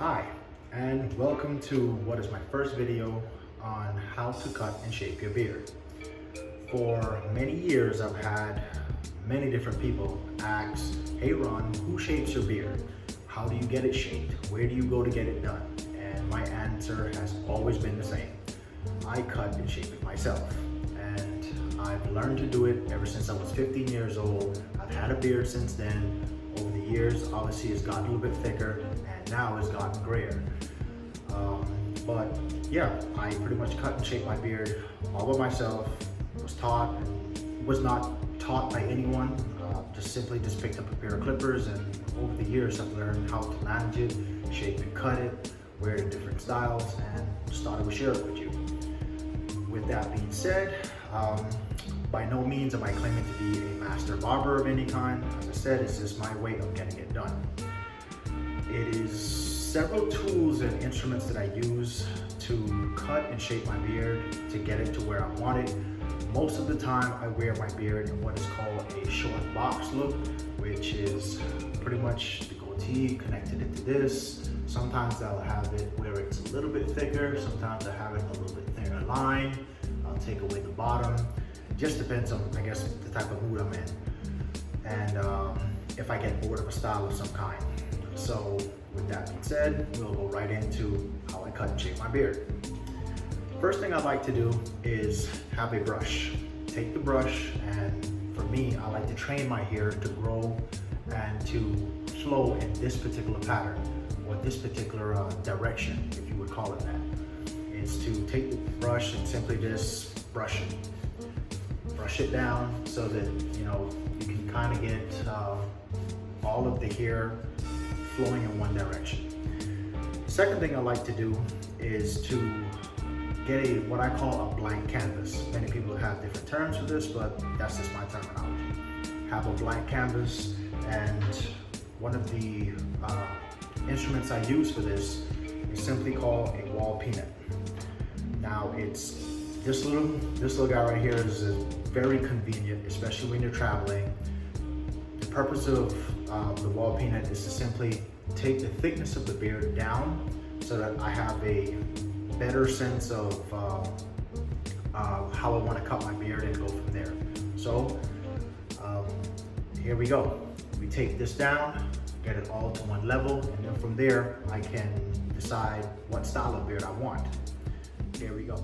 Hi, and welcome to what is my first video on how to cut and shape your beard. For many years, I've had many different people ask, hey Ron, who shapes your beard? How do you get it shaped? Where do you go to get it done? And my answer has always been the same. I cut and shape it myself. And I've learned to do it ever since I was 15 years old. I've had a beard since then. Over the years, obviously it's gotten a little bit thicker and now it's gotten grayer. But yeah, I pretty much cut and shape my beard all by myself. Was taught and was not taught by anyone. Just picked up a pair of clippers, and over the years I've learned how to manage it, shape and cut it, wear it in different styles, and just thought I would share it with you. With that being said, by no means am I claiming to be a master barber of any kind. As I said, it's just my way of getting it done. It is several tools and instruments that I use to cut and shape my beard to get it to where I want it. Most of the time I wear my beard in what is called a short box look, which is pretty much the goatee connected into this. Sometimes I'll have it where it's a little bit thicker. Sometimes I have it a little bit thinner line. I'll take away the bottom. Just depends on, I guess, the type of mood I'm in. And if I get bored of a style of some kind. So with that being said, we'll go right into how I cut and shape my beard. First thing I like to do is have a brush. Take the brush, and for me, I like to train my hair to grow and to flow in this particular pattern, or this particular direction, if you would call it that. Is to take the brush and simply just brush it. Brush it down so that, you know, you can kind of get all of the hair flowing in one direction. Second thing I like to do is to get what I call a blank canvas. Many people have different terms for this, but that's just my terminology. Have a blank canvas, and one of the instruments I use for this is simply called a wall peanut. Now it's this little guy right here is very convenient, especially when you're traveling. The purpose of the wall peanut is to simply take the thickness of the beard down so that I have a better sense of how I want to cut my beard and go from there. So here we go. We take this down, get it all to one level, and then from there I can decide what style of beard I want. Here we go.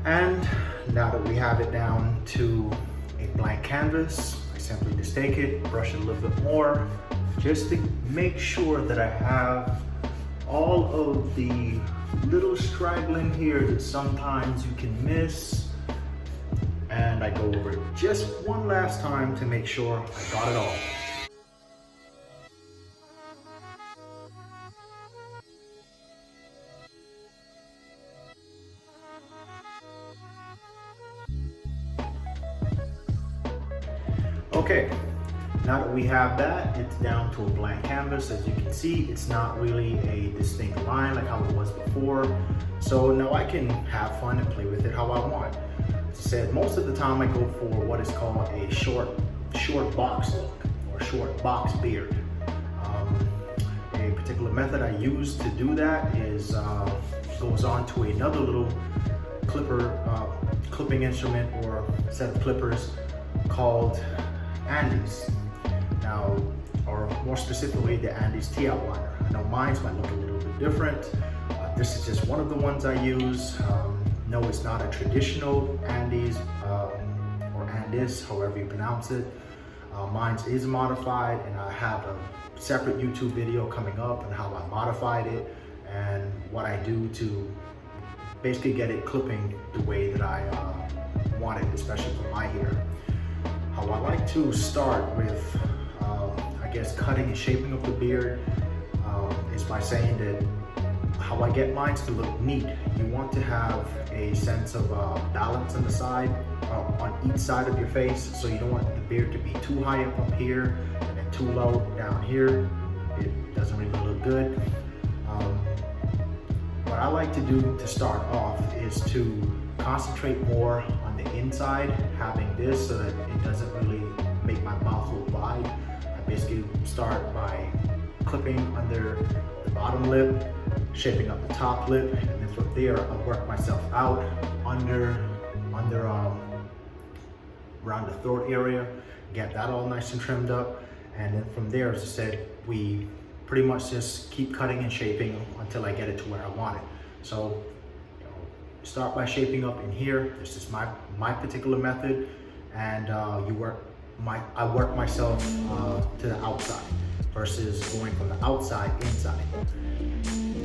And now that we have it down to a blank canvas, I simply just take it, brush it a little bit more, just to make sure that I have all of the little straggling here that sometimes you can miss. And I go over it just one last time to make sure I got it all. Okay, now that we have that, it's down to a blank canvas. As you can see, it's not really a distinct line like how it was before. So now I can have fun and play with it how I want. As I said, most of the time I go for what is called a short box look or short box beard. A particular method I use to do that is goes on to another little clipping instrument or set of clippers called Andes. Now, or more specifically, the Andes T-Outliner. I know mine might look a little bit different. This is just one of the ones I use. No, it's not a traditional Andes or Andes, however you pronounce it. Mine is modified, and I have a separate YouTube video coming up on how I modified it and what I do to basically get it clipping the way that I want it, especially for my hair. How I like to start with, I guess, cutting and shaping of the beard is by saying that how I get mine to look neat. You want to have a sense of balance on the side, on each side of your face. So you don't want the beard to be too high up here and then too low down here. It doesn't really look good. What I like to do to start off is to concentrate more on the inside, having this so that it doesn't really make my mouth look wide. I basically start by clipping under the bottom lip, shaping up the top lip, and then from there I'll work myself out around the throat area, get that all nice and trimmed up, and then from there, as I said, we pretty much just keep cutting and shaping until I get it to where I want it. So, start by shaping up in here. This is my particular method, and I work myself to the outside versus going from the outside inside.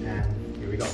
And here we go.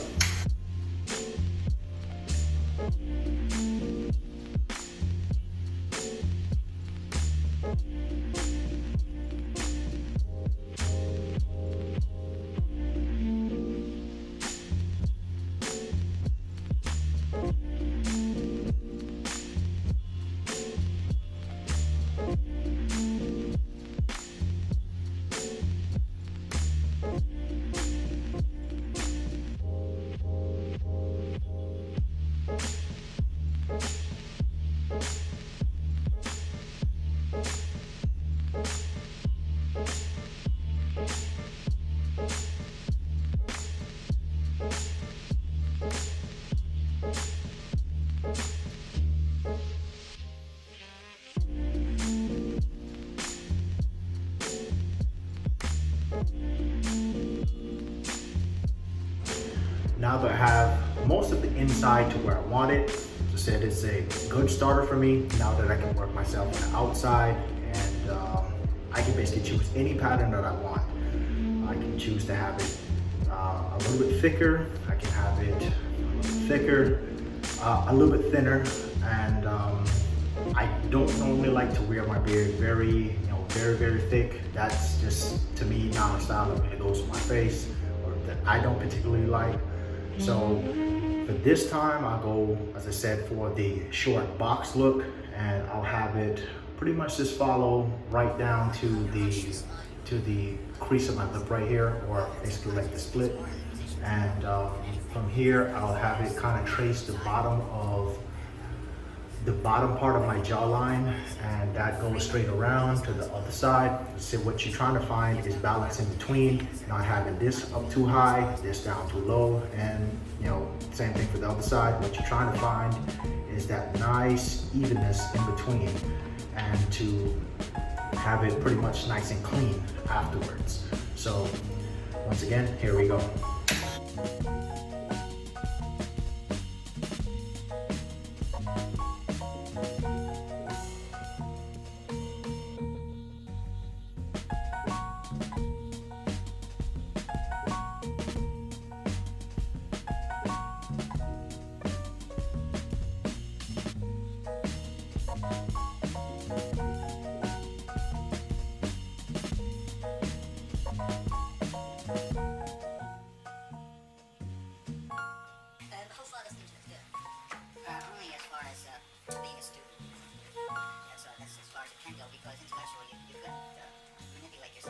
Now that I have most of the inside to where I want it, as I said, it's a good starter for me. Now that I can work myself on the outside, and I can basically choose any pattern that I want. I can choose to have it a little bit thicker. I can have it a little bit thicker, a little bit thinner, and I don't normally like to wear my beard very thick. That's just, to me, not a style that really goes with my face, or that I don't particularly like. So for this time, I'll go, as I said, for the short box look, and I'll have it pretty much just follow right down to the crease of my lip right here, or basically like the split. And from here, I'll have it kind of trace the bottom part of my jawline, and that goes straight around to the other side. So what you're trying to find is balance in between, not having this up too high, this down too low, and same thing for the other side. What you're trying to find is that nice evenness in between, and to have it pretty much nice and clean afterwards. So once again, here we go.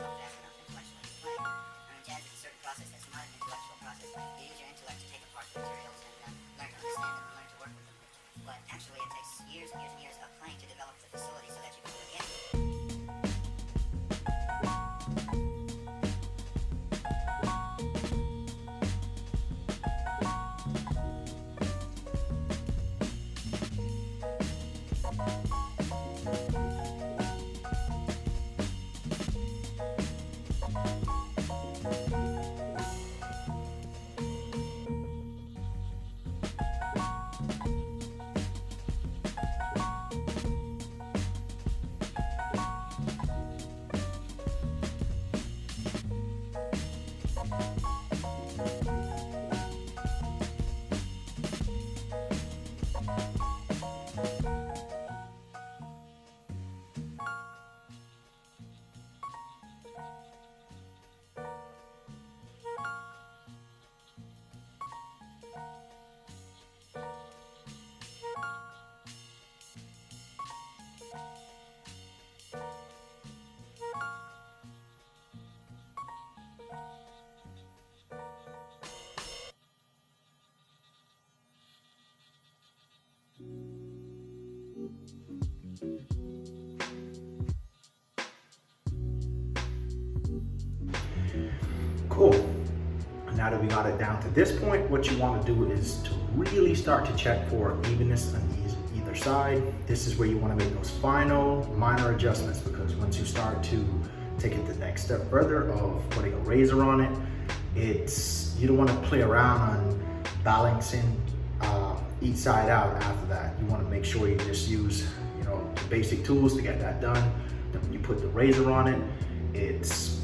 yourself fast enough intellectually to play. I mean, jazz is a certain process that's not an intellectual process. You use your intellect to take apart the materials and learn to understand them and learn to work with them. But actually, it takes years and years and years of playing to develop the facility so that you can begin. Cool. Now that we got it down to this point, what you want to do is to really start to check for evenness on either side. This is where you want to make those final minor adjustments, because once you start to take it the next step further of putting a razor on it, you don't want to play around on balancing each side out after that. You want to make sure you just use the basic tools to get that done. Then when you put the razor on it, it's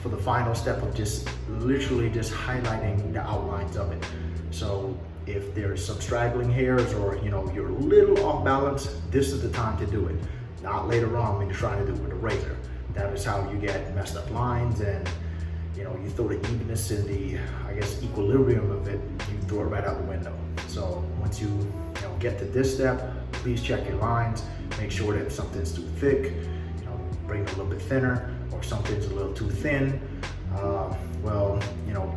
for the final step of just literally just highlighting the outlines of it. So if there's some straggling hairs or you're a little off balance, this is the time to do it, not later on when you're trying to do it with a razor. That is how you get messed up lines, and you throw the evenness in the equilibrium of it, you throw it right out the window. So once you get to this step, please check your lines, make sure that if something's too thick, bring it a little bit thinner, or something's a little too thin.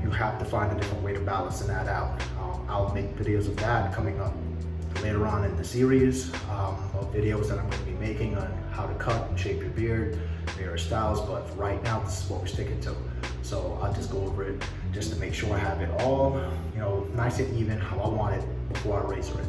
You have to find a different way to balance that out. I'll make videos of that coming up later on in the series of videos that I'm going to be making on how to cut and shape your beard, various styles, but for right now, this is what we're sticking to. So I'll just go over it just to make sure I have it all, nice and even how I want it before I razor it.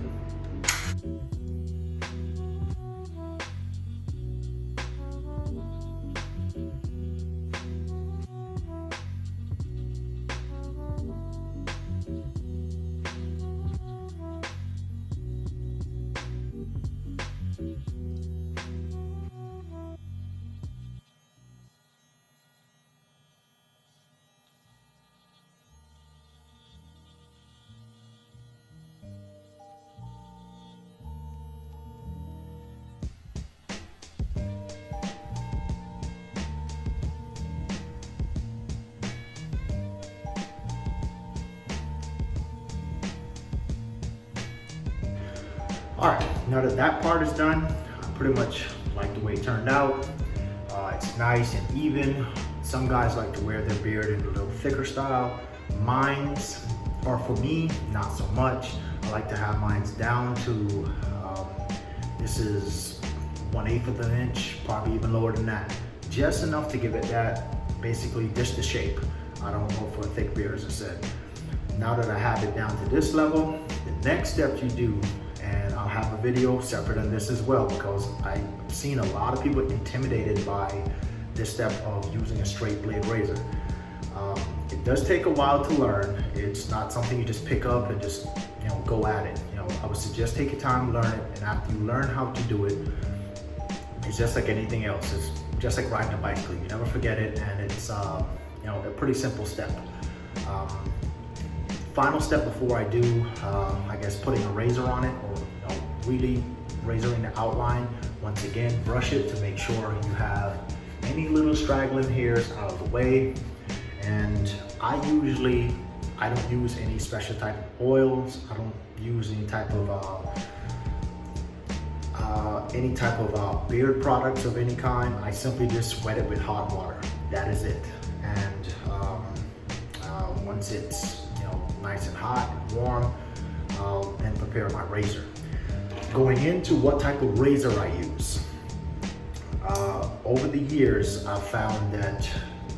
All right, now that that part is done, I pretty much like the way it turned out. It's nice and even. Some guys like to wear their beard in a little thicker style. Mine's, or for me, not so much. I like to have mine's down to, this is 1/8 of an inch, probably even lower than that. Just enough to give it that, basically just the shape. I don't go for a thick beard, as I said. Now that I have it down to this level, the next step you do, and I'll have a video separate on this as well, because I've seen a lot of people intimidated by this step of using a straight blade razor. It does take a while to learn. It's not something you just pick up and just go at it. I would suggest take your time, learn it, and after you learn how to do it, it's just like anything else. It's just like riding a bicycle. You never forget it, and it's a pretty simple step. Final step before I do, putting a razor on it, or really razoring the outline. Once again, brush it to make sure you have any little straggling hairs out of the way. And I don't use any special type of oils. I don't use any type of any type of beard products of any kind, I simply just wet it with hot water. That is it. And once it's nice and hot and warm, I'll then prepare my razor. Going into what type of razor I use. Over the years, I've found that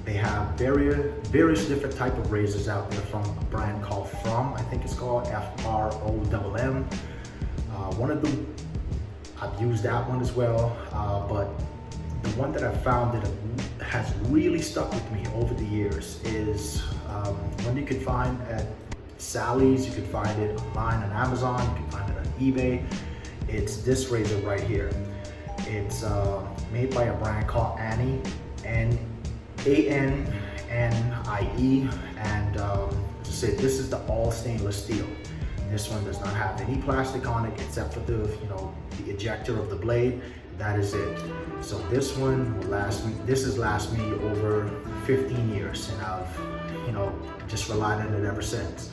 they have various different type of razors out there from a brand called From. I think it's called F-R-O-M-M. One of them, I've used that one as well, but the one that I've found that has really stuck with me over the years is one you can find at Sally's, you can find it online on Amazon, you can find it on eBay. It's this razor right here. It's made by a brand called Annie, A-N-N-I-E, and as I said, this is the all stainless steel. This one does not have any plastic on it except for the ejector of the blade. That is it. So this one will last me. This has lasted me over 15 years, and I've just relied on it ever since.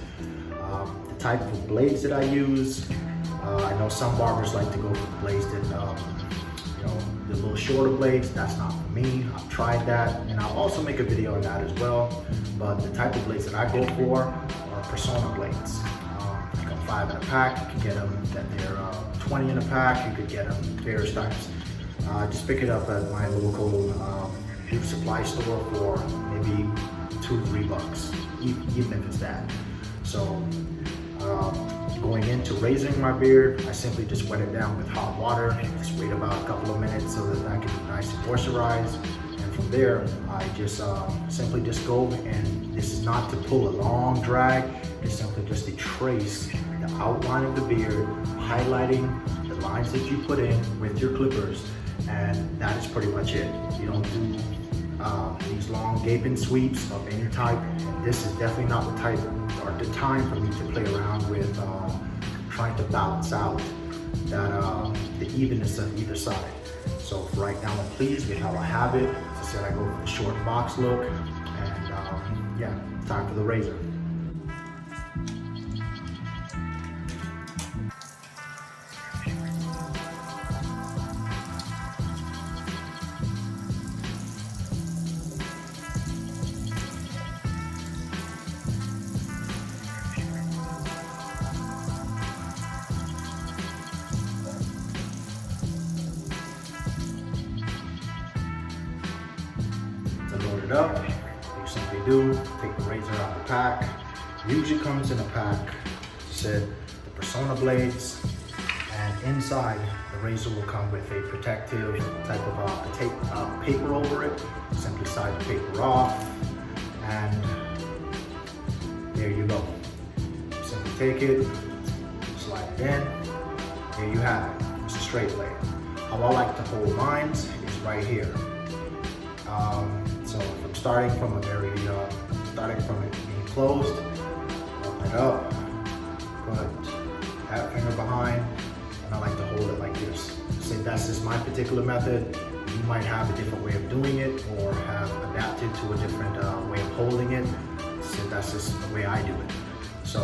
The type of blades that I use, I know some barbers like to go for the blades that the little shorter blades. That's not for me. I've tried that, and I'll also make a video on that as well. But the type of blades that I go for are Persona blades. You got 5 in a pack. You can get them that they're 20 in a pack. You could get them various types. Just pick it up at my local beauty supply store for maybe $2-3, even if it's that. So going into razoring my beard, I simply just wet it down with hot water. Just wait about a couple of minutes so that I can be nice and moisturized. And from there, I just simply just go, and this is not to pull a long drag. It's simply just to trace the outline of the beard, highlighting the lines that you put in with your clippers, and that is pretty much it. You don't do these long gaping sweeps of any type. This is definitely not the type or the time for me to play around with trying to balance out that the evenness of either side. So for right now, I'm pleased with how I have it. As I said, I go for the short box look, and yeah, time for the razor. Load it up. You simply do take the razor out of the pack. Usually comes in a pack. Said the Persona blades, and inside the razor will come with a protective type of paper over it. Simply slide the paper off, and there you go. Simply take it, slide it in. There you have it. It's a straight blade. How I like to hold mine is right here. So if I'm starting from it being closed, open it up, put that finger behind, and I like to hold it like this. So that's just my particular method. You might have a different way of doing it, or have adapted to a different way of holding it. So that's just the way I do it. So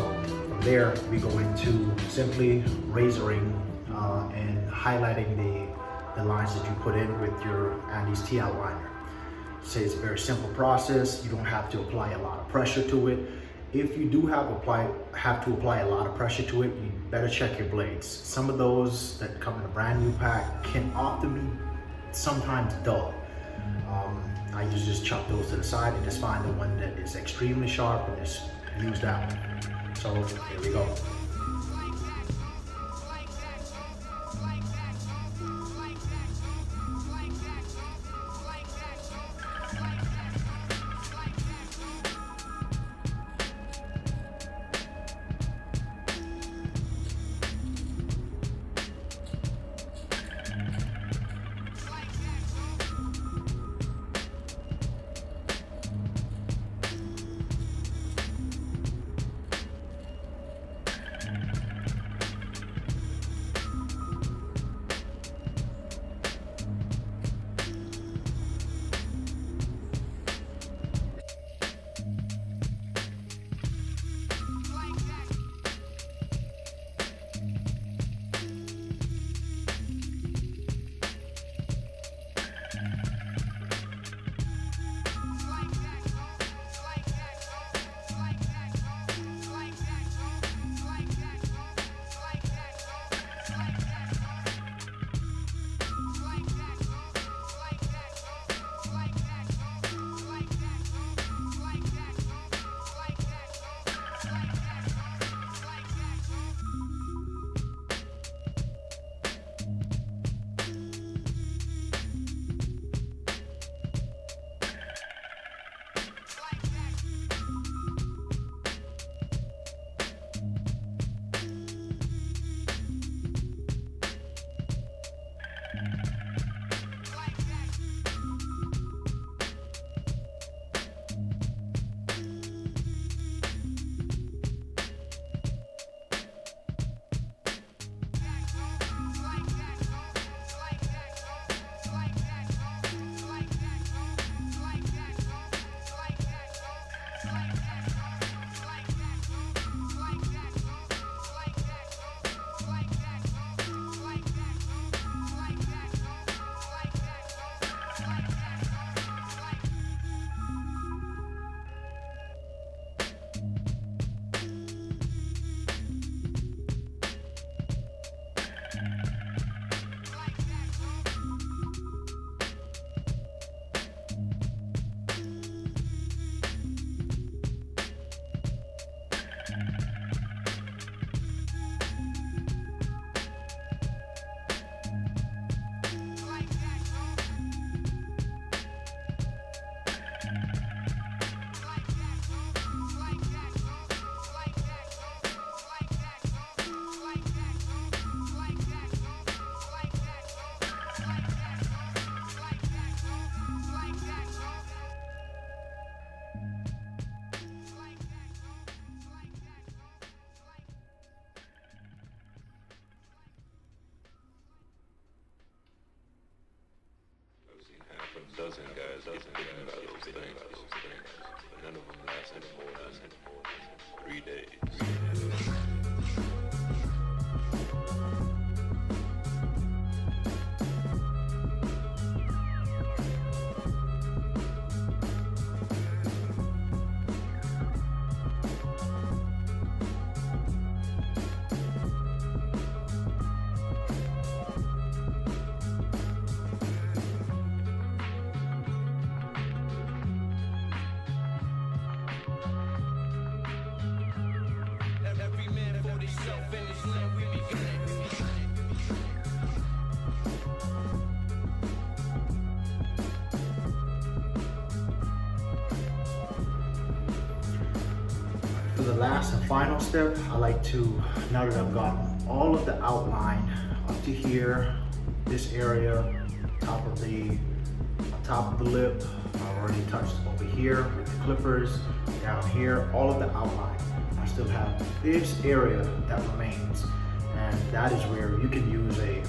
from there, we go into simply razoring and highlighting the lines that you put in with your Andes T outliner. Say it's a very simple process. You don't have to apply a lot of pressure to it. If you do have to apply a lot of pressure to it, you better check your blades. Some of those that come in a brand new pack can often be sometimes dull. I usually just chuck those to the side and just find the one that is extremely sharp and just use that one. So here we go. dozen guys get bitten by those things. None of them lasted more than 3 days. Every man for himself in his lane, we begin it. For the last and final step, I like to, now that I've gotten all of the outline up to here, this area, top of the lip, I've already touched over here with the clippers, down here, all of the outline. I still have this area that remains, and that is where you can use a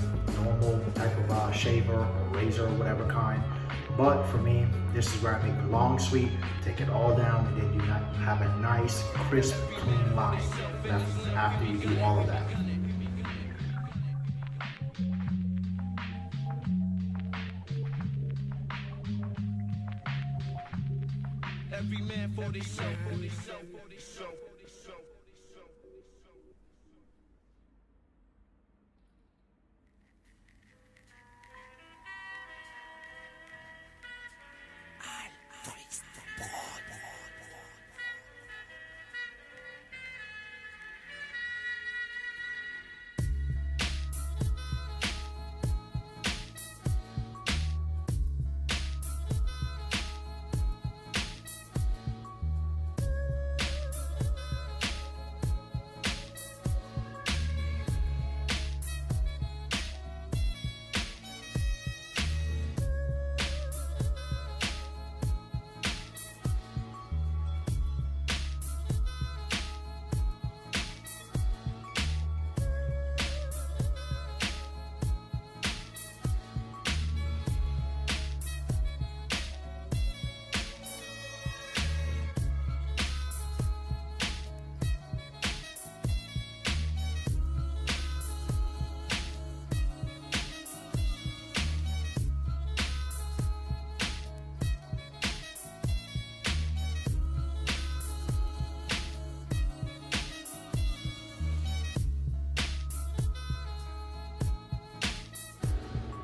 normal type of shaver or razor or whatever kind. But for me, this is where I make the long sweep, take it all down, and then you have a nice, crisp, clean line after you do all of that. Every man for himself.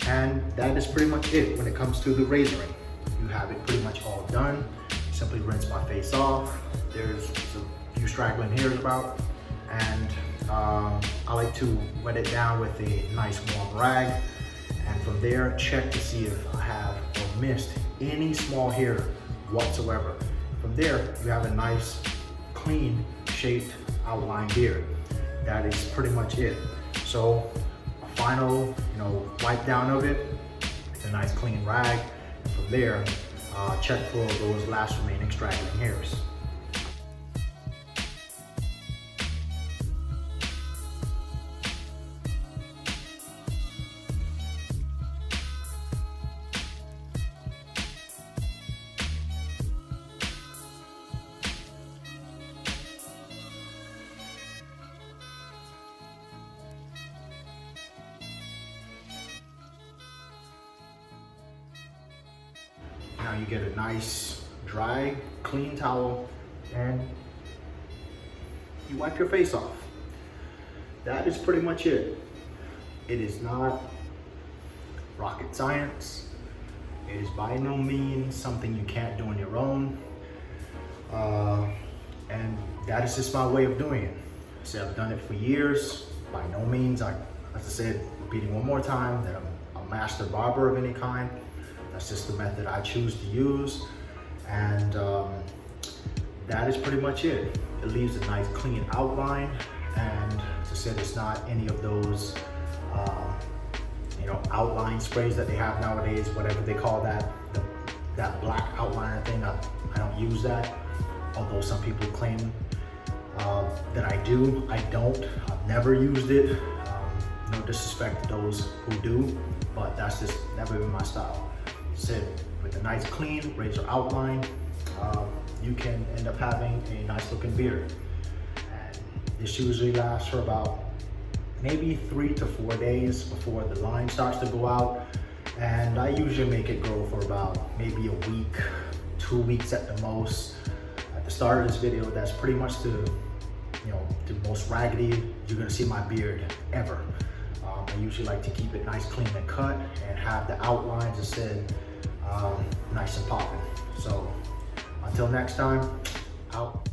And that is pretty much it when it comes to the razoring. You have it pretty much all done. Simply rinse my face off. There's a few straggling hairs about, and I like to wet it down with a nice warm rag, and from there check to see if I have or missed any small hair whatsoever. From there you have a nice clean shaped outline beard. That is pretty much it. So a final wipe down of it with a nice clean rag, and from there check for those last remaining straggling hairs. Now you get a nice, dry, clean towel and you wipe your face off. That is pretty much it. It is not rocket science. It is by no means something you can't do on your own. And that is just my way of doing it. So I've done it for years. By no means, as I said, repeating one more time, that I'm a master barber of any kind. That's just the method I choose to use, and that is pretty much it. It leaves a nice clean outline, and as I said, it's not any of those outline sprays that they have nowadays, whatever they call that, that black outliner thing. I don't use that, although some people claim that I do. I don't. I've never used it. No disrespect to those who do, but that's just never been my style. Said with a nice clean razor outline, you can end up having a nice looking beard. And this usually lasts for about maybe 3 to 4 days before the line starts to go out. And I usually make it grow for about maybe a week, 2 weeks at the most. At the start of this video, that's pretty much the most raggedy you're gonna see my beard ever. I usually like to keep it nice, clean, and cut, and have the outlines instead nice and popping. So until next time, out.